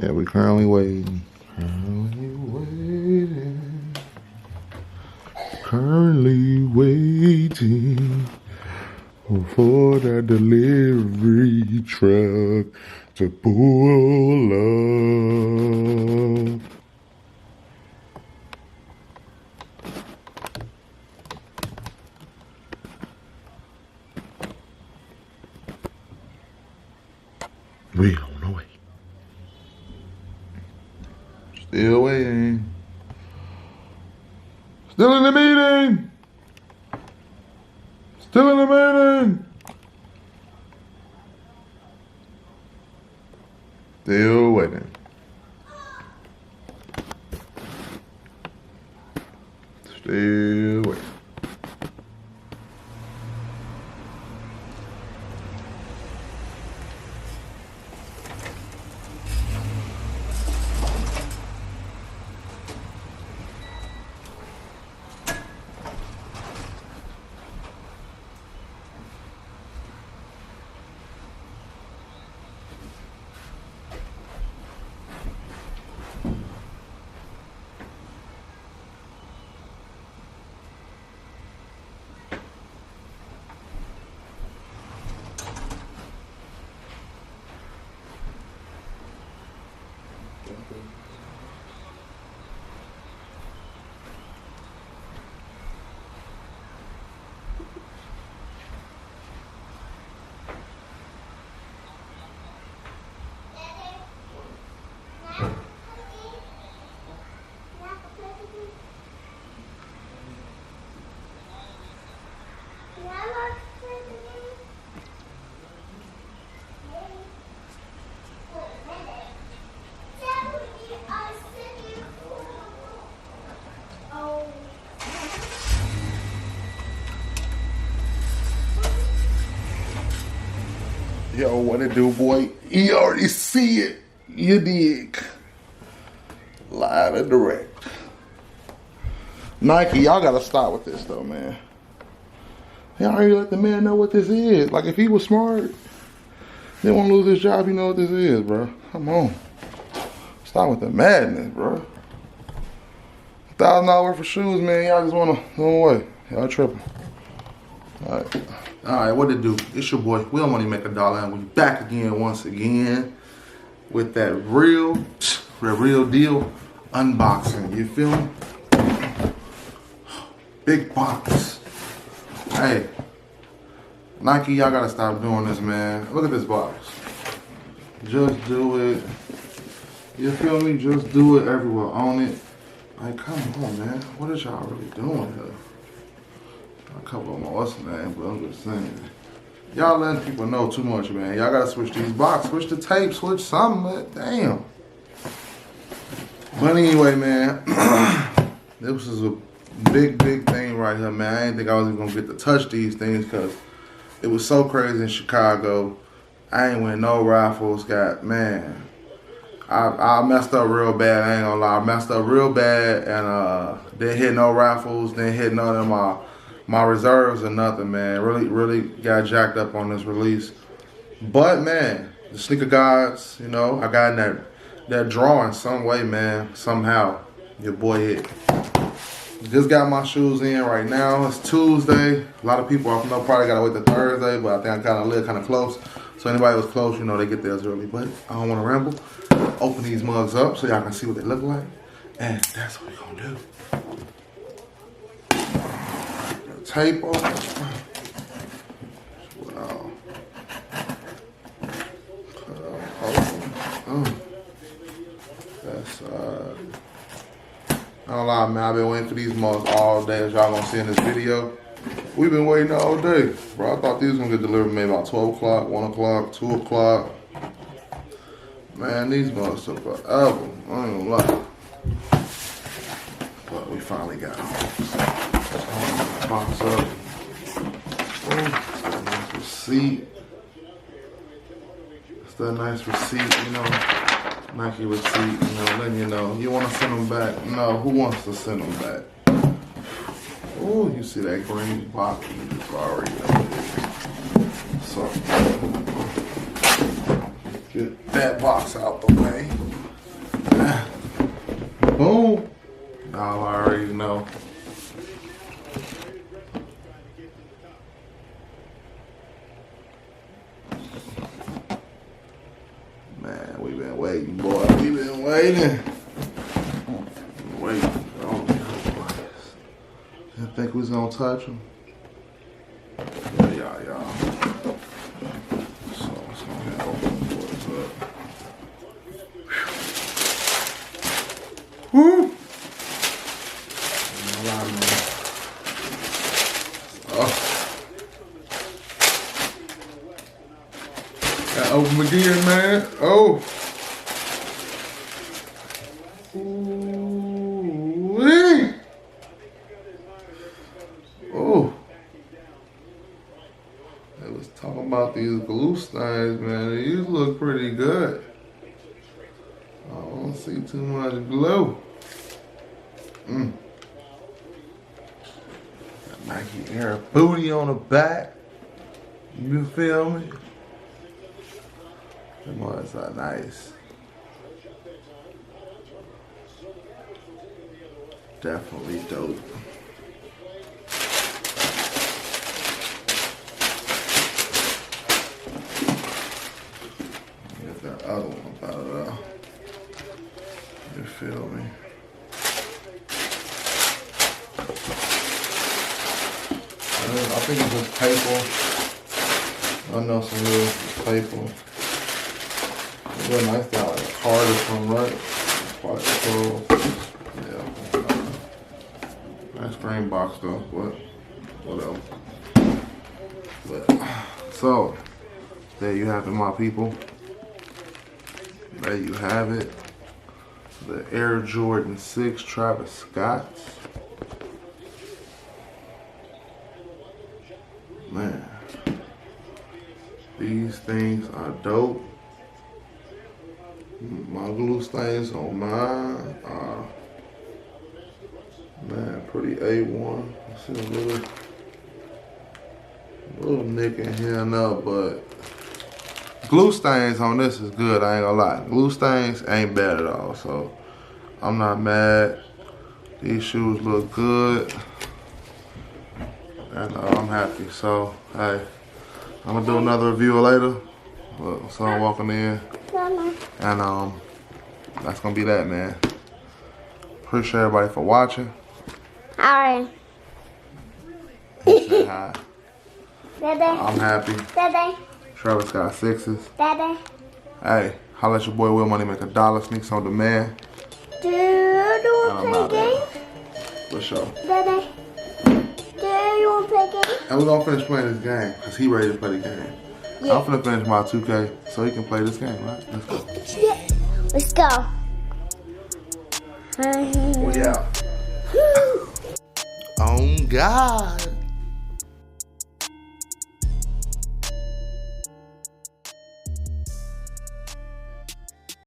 Yeah, we currently waiting. Currently waiting. Currently waiting for that delivery truck to pull up. We on the way. Still waiting. Still in the meeting. Still in the meeting. Still waiting. Still waiting. Yo, what it do, boy? You already see it. You dig. Live and direct. Nike, y'all gotta stop with this though, man. Y'all already let the man know what this is. Like, if he was smart, they won't lose his job, you know what this is, bro. Come on. Stop with the madness, bro. $1,000 worth of shoes, man. Y'all just wanna go away. Y'all tripping. Alright, what it do? It's your boy. We don't want to make $1, and we back again once again with that real deal unboxing. You feel me? Big box. Hey, Nike, y'all gotta stop doing this, man. Look at this box. Just do it. You feel me? Just do it everywhere. Own it. Like, come on, man. What is y'all really doing here? A couple of my what's the name, but I'm just saying. Y'all letting people know too much, man. Y'all gotta switch these boxes, switch the tape, switch something, man. Damn. But anyway, man, this is a big thing right here, man. I didn't think I was even gonna get to touch these things because it was so crazy in Chicago. I ain't win no raffles. Man, I messed up real bad. I ain't gonna lie, I messed up real bad, and didn't hit no raffles, didn't hit none of my reserves or nothing, man. Really got jacked up on this release. But man, the sneaker gods, you know, I got in that draw in some way, man. Somehow, your boy hit. Just got my shoes in right now. It's Tuesday. A lot of people I know probably gotta wait till Thursday, but I think I live kind of close. So anybody who's close, you know, they get theirs early. But I don't want to ramble. Open these mugs up so y'all can see what they look like, and that's what we're gonna do. Tape on. Wow. That's I don't lie, man. I've been waiting for these mugs all day, as y'all gonna see in this video. We've been waiting all day, bro. I thought these was gonna get delivered maybe about 12 o'clock, 1 o'clock, 2 o'clock. Man, these mugs took forever. I ain't gonna lie. But we finally got them. Box up. Nice receipt. It's that nice receipt, you know. Nike receipt, you know, letting you know. You want to send them back? No, who wants to send them back? Oh, you see that green box? You just already know it. So, get that box out the way. Boom. Y'all already know. Man, we been waiting, boy. We been waiting. Waiting. Oh, I think we was gonna touch him. Yeah, y'all. So it's gonna open the doors up. Woo! Gotta open again, man. Oh. Ooh-wee. Oh. They was talking about these glue stains, man. These look pretty good. I don't see too much glue. Nike Air booty on the back. You feel me? Them ones are nice. Definitely dope. Get that other one out of there. You feel me? I think it's just paper. I know some real paper. It's real nice to have like a card or something, right? Quite cool. Yeah. Nice green box though, but whatever. But, so, there you have it, my people. There you have it. The Air Jordan 6 Travis Scott's. Man, these things are dope. My glue stains on mine are, man, pretty A1. I see a little nick in here now, but glue stains on this is good, I ain't gonna lie. Glue stains ain't bad at all, so I'm not mad. These shoes look good. And I'm happy. So, hey, I'm gonna do another review later. Look, son walking in. And that's gonna be that, man. Appreciate everybody for watching. Alright. Say hi. Daddy. I'm happy. Daddy. Travis Scott 6s. Daddy. Hey, holla at your boy Will Money Make $1. Sneaks on demand. Do you want to play games? For sure. Daddy. Do you want to play games? And we're gonna finish playing this game because he ready to play the game. Yeah. I'm finna finish my 2K so he can play this game, right? Let's go. Yeah. Let's go. Oh yeah. Oh God.